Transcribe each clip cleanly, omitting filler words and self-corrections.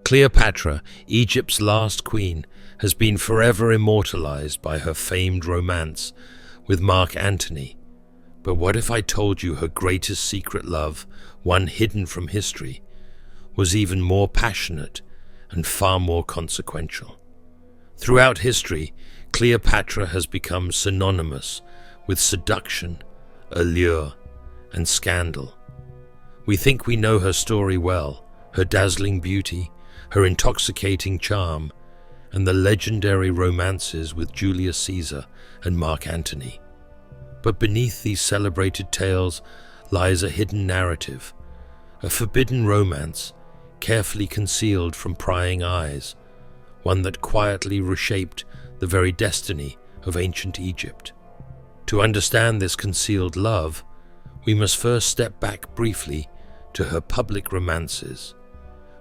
Cleopatra, Egypt's last queen, has been forever immortalized by her famed romance with Mark Antony. But what if I told you her greatest secret love, one hidden from history, was even more passionate and far more consequential? Throughout history, Cleopatra has become synonymous with seduction, allure, and scandal. We think we know her story well, her dazzling beauty, her intoxicating charm, and the legendary romances with Julius Caesar and Mark Antony. But beneath these celebrated tales lies a hidden narrative, a forbidden romance carefully concealed from prying eyes, one that quietly reshaped the very destiny of ancient Egypt. To understand this concealed love, we must first step back briefly to her public romances,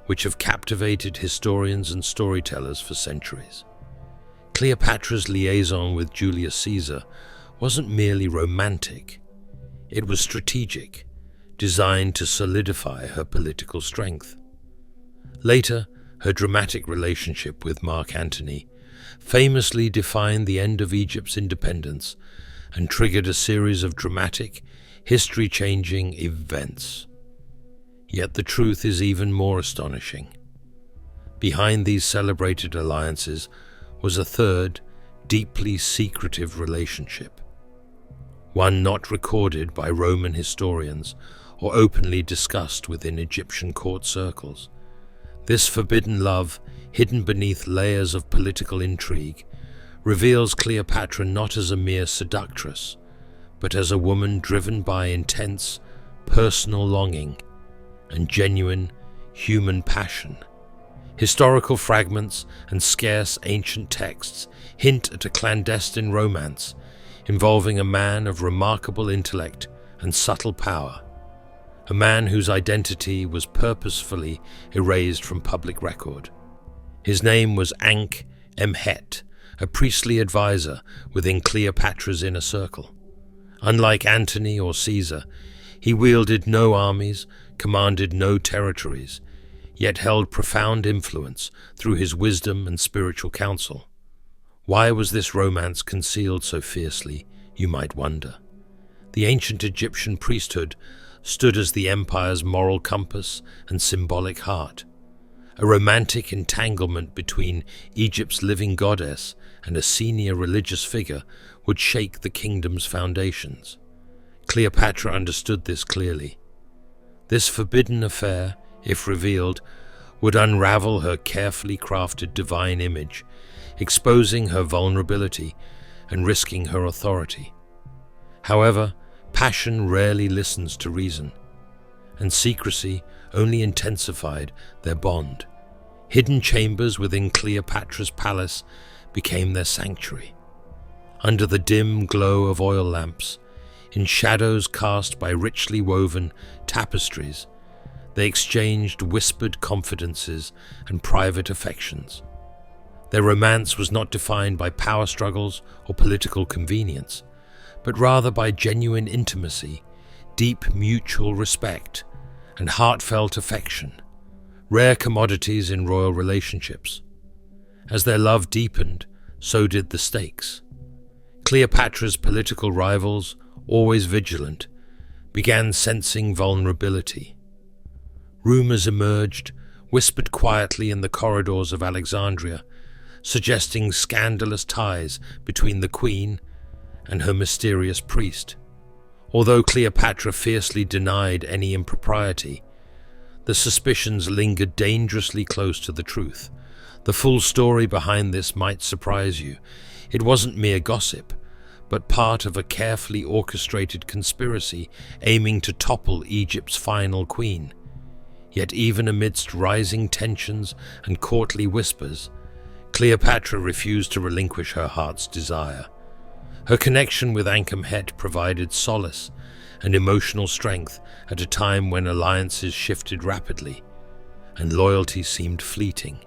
which have captivated historians and storytellers for centuries. Cleopatra's liaison with Julius Caesar wasn't merely romantic, it was strategic, designed to solidify her political strength. Later, her dramatic relationship with Mark Antony famously defined the end of Egypt's independence and triggered a series of dramatic, history-changing events. Yet the truth is even more astonishing. Behind these celebrated alliances was a third, deeply secretive relationship, one not recorded by Roman historians or openly discussed within Egyptian court circles. This forbidden love, hidden beneath layers of political intrigue, reveals Cleopatra not as a mere seductress, but as a woman driven by intense, personal longing and genuine human passion. Historical fragments and scarce ancient texts hint at a clandestine romance involving a man of remarkable intellect and subtle power, a man whose identity was purposefully erased from public record. His name was Ankh-Emhet, a priestly advisor within Cleopatra's inner circle. Unlike Antony or Caesar, he wielded no armies, commanded no territories, yet held profound influence through his wisdom and spiritual counsel. Why was this romance concealed so fiercely, you might wonder? The ancient Egyptian priesthood stood as the empire's moral compass and symbolic heart. A romantic entanglement between Egypt's living goddess and a senior religious figure would shake the kingdom's foundations. Cleopatra understood this clearly. This forbidden affair, if revealed, would unravel her carefully crafted divine image, exposing her vulnerability and risking her authority. However, passion rarely listens to reason, and secrecy only intensified their bond. Hidden chambers within Cleopatra's palace became their sanctuary. Under the dim glow of oil lamps, in shadows cast by richly woven tapestries, they exchanged whispered confidences and private affections. Their romance was not defined by power struggles or political convenience, but rather by genuine intimacy, deep mutual respect, and heartfelt affection, rare commodities in royal relationships. As their love deepened, so did the stakes. Cleopatra's political rivals, always vigilant, began sensing vulnerability. Rumors emerged, whispered quietly in the corridors of Alexandria, suggesting scandalous ties between the queen and her mysterious priest. Although Cleopatra fiercely denied any impropriety, the suspicions lingered dangerously close to the truth. The full story behind this might surprise you. It wasn't mere gossip, but part of a carefully orchestrated conspiracy aiming to topple Egypt's final queen. Yet even amidst rising tensions and courtly whispers, Cleopatra refused to relinquish her heart's desire. Her connection with Ankh-Emhet provided solace and emotional strength at a time when alliances shifted rapidly and loyalty seemed fleeting.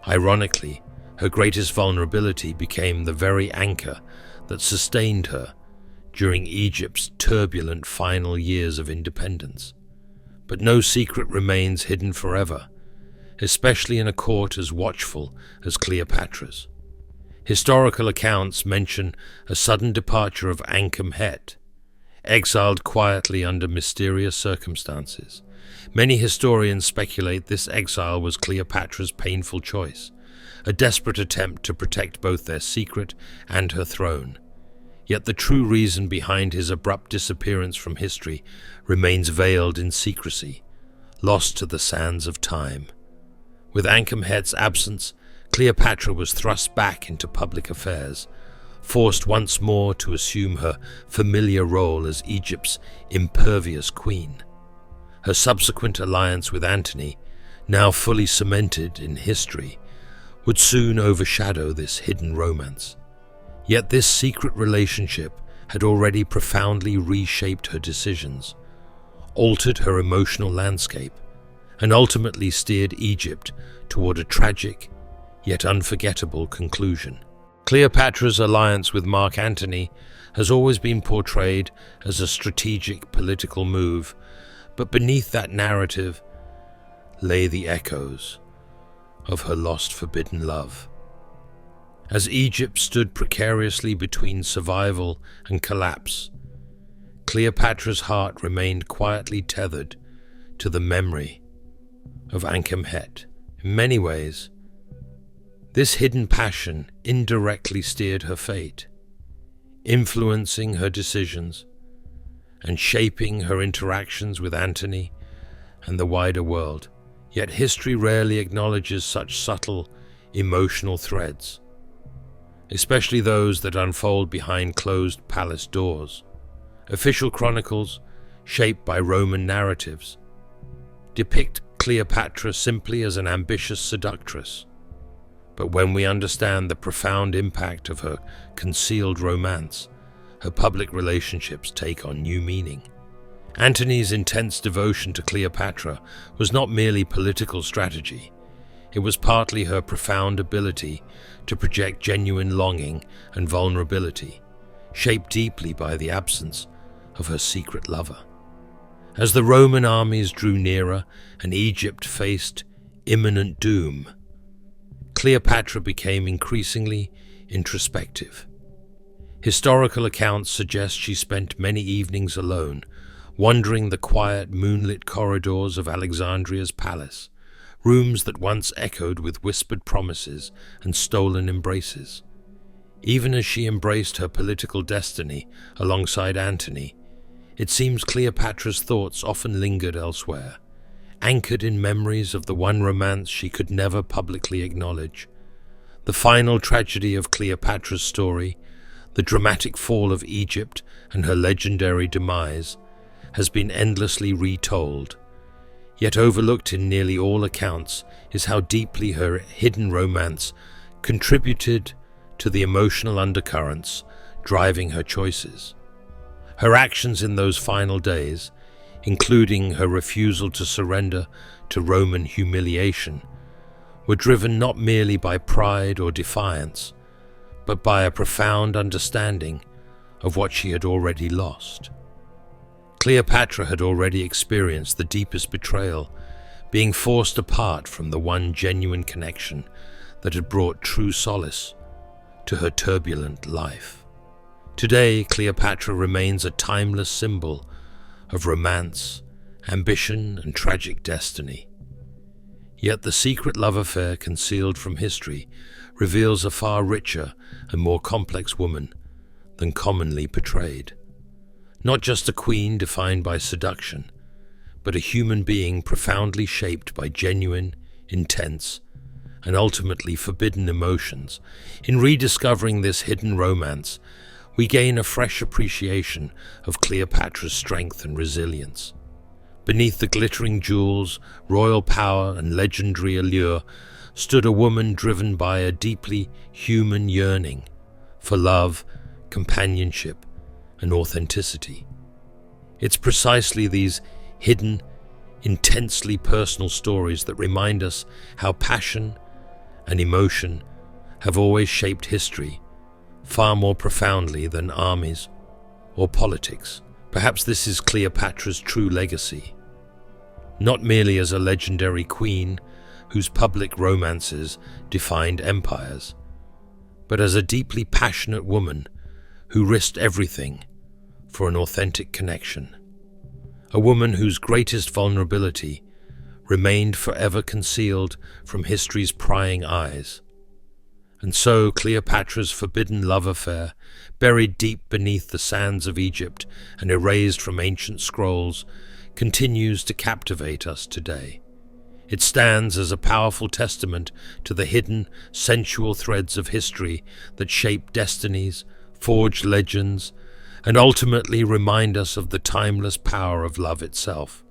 Ironically, her greatest vulnerability became the very anchor that sustained her during Egypt's turbulent final years of independence. But no secret remains hidden forever. especially in a court as watchful as Cleopatra's. Historical accounts mention a sudden departure of Ankh-Amhet, exiled quietly under mysterious circumstances. Many historians speculate this exile was Cleopatra's painful choice, a desperate attempt to protect both their secret and her throne. Yet the true reason behind his abrupt disappearance from history remains veiled in secrecy, lost to the sands of time. With Ankh-Amhet's absence, Cleopatra was thrust back into public affairs, forced once more to assume her familiar role as Egypt's impervious queen. Her subsequent alliance with Antony, now fully cemented in history, would soon overshadow this hidden romance. Yet this secret relationship had already profoundly reshaped her decisions, altered her emotional landscape, and ultimately steered Egypt toward a tragic, yet unforgettable conclusion. Cleopatra's alliance with Mark Antony has always been portrayed as a strategic political move, but beneath that narrative lay the echoes of her lost forbidden love. As Egypt stood precariously between survival and collapse, Cleopatra's heart remained quietly tethered to the memory of Ankh-Amhet. In many ways, this hidden passion indirectly steered her fate, influencing her decisions and shaping her interactions with Antony and the wider world. Yet history rarely acknowledges such subtle emotional threads, especially those that unfold behind closed palace doors. Official chronicles, shaped by Roman narratives, depict Cleopatra simply as an ambitious seductress. But when we understand the profound impact of her concealed romance, her public relationships take on new meaning. Antony's intense devotion to Cleopatra was not merely political strategy. It was partly her profound ability to project genuine longing and vulnerability, shaped deeply by the absence of her secret lover. As the Roman armies drew nearer and Egypt faced imminent doom, Cleopatra became increasingly introspective. Historical accounts suggest she spent many evenings alone, wandering the quiet, moonlit corridors of Alexandria's palace, rooms that once echoed with whispered promises and stolen embraces. Even as she embraced her political destiny alongside Antony, it seems Cleopatra's thoughts often lingered elsewhere, anchored in memories of the one romance she could never publicly acknowledge. The final tragedy of Cleopatra's story, the dramatic fall of Egypt and her legendary demise, has been endlessly retold. Yet overlooked in nearly all accounts is how deeply her hidden romance contributed to the emotional undercurrents driving her choices. Her actions in those final days, including her refusal to surrender to Roman humiliation, were driven not merely by pride or defiance, but by a profound understanding of what she had already lost. Cleopatra had already experienced the deepest betrayal, being forced apart from the one genuine connection that had brought true solace to her turbulent life. Today, Cleopatra remains a timeless symbol of romance, ambition, and tragic destiny. Yet the secret love affair concealed from history reveals a far richer and more complex woman than commonly portrayed. Not just a queen defined by seduction, but a human being profoundly shaped by genuine, intense, and ultimately forbidden emotions. In rediscovering this hidden romance, we gain a fresh appreciation of Cleopatra's strength and resilience. Beneath the glittering jewels, royal power, and legendary allure stood a woman driven by a deeply human yearning for love, companionship, and authenticity. It's precisely these hidden, intensely personal stories that remind us how passion and emotion have always shaped history far more profoundly than armies or politics. Perhaps this is Cleopatra's true legacy. Not merely as a legendary queen, whose public romances defined empires, but as a deeply passionate woman who risked everything for an authentic connection. A woman whose greatest vulnerability remained forever concealed from history's prying eyes. And so Cleopatra's forbidden love affair, buried deep beneath the sands of Egypt and erased from ancient scrolls, continues to captivate us today. It stands as a powerful testament to the hidden, sensual threads of history that shape destinies, forge legends, and ultimately remind us of the timeless power of love itself.